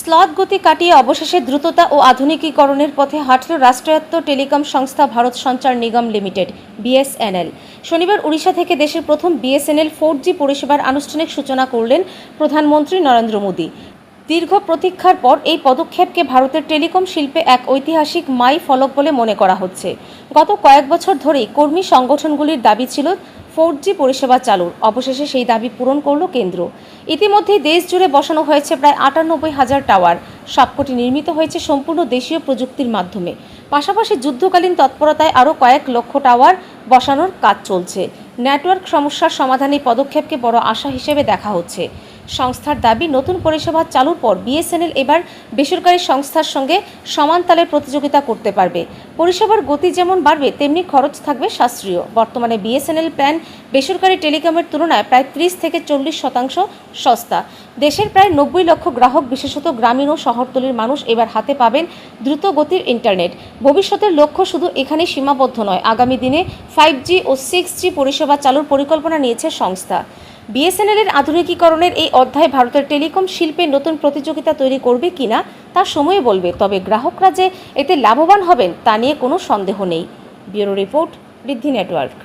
Sloth গতি কাটিয়ে অবশেষে দ্রুততা ও আধুনিকীকরণের পথে হাঁটল রাষ্ট্রায়ত্ত টেলিকম সংস্থা ভারত সঞ্চার নিগম লিমিটেড বিএসএনএল। শনিবার উড়িষ্যা থেকে দেশের প্রথম বিএসএনএল 4G পরিষেবার আনুষ্ঠানিক সূচনা করলেন প্রধানমন্ত্রী নরেন্দ্র মোদী। দীর্ঘ প্রতীক্ষার পর এই পদক্ষেপকে ভারতের টেলিকম শিল্পে এক ঐতিহাসিক মাইলফলক বলে মনে করা হচ্ছে। গত কয়েক বছর ধরেই কর্মী সংগঠনগুলির দাবি ছিল 4G পরিষেবা চালুর। অবশেষে সেই দাবি পূরণ করল কেন্দ্র। ইতিমধ্যেই দেশ জুড়ে বসানো হয়েছে প্রায় 98,000 টাওয়ার। সবকটি নির্মিত হয়েছে সম্পূর্ণ দেশীয় প্রযুক্তির মাধ্যমে। পাশাপাশি যুদ্ধকালীন তৎপরতায় আরও কয়েক লক্ষ টাওয়ার বসানোর কাজ চলছে। নেটওয়ার্ক সমস্যার সমাধানে এই পদক্ষেপকে বড় আশা হিসেবে দেখা হচ্ছে। সংস্থার দাবি, নতুন পরিষেবা চালুর পর বিএসএনএল এবার বেসরকারি সংস্থার সঙ্গে সমান তালে প্রতিযোগিতা করতে পারবে। পরিষেবার গতি যেমন বাড়বে, তেমনি খরচ থাকবে সাশ্রয়ী। বর্তমানে বিএসএনএল প্ল্যান বেসরকারি টেলিকমের তুলনায় প্রায় 30 থেকে 40% সস্তা। দেশের প্রায় 90 লক্ষ গ্রাহক, বিশেষত গ্রামীণ ও শহরতলির মানুষ এবার হাতে পাবেন দ্রুত গতির ইন্টারনেট। ভবিষ্যতের লক্ষ্য শুধু এখানেই সীমাবদ্ধ নয়, আগামী দিনে 5G ও 6G পরিষেবা চালুর পরিকল্পনা নিয়েছে সংস্থা। বিএসএনএল-এর আধুনিকীকরণের এই অধ্যায় ভারতের টেলিকম শিল্পে নতুন প্রতিযোগিতা তৈরি করবে কিনা তা সময় বলবে, তবে গ্রাহকরা যে এতে লাভবান হবেন তা নিয়ে কোনো সন্দেহ নেই। ব্যুরো রিপোর্ট, ঋদ্ধি নেটওয়ার্ক।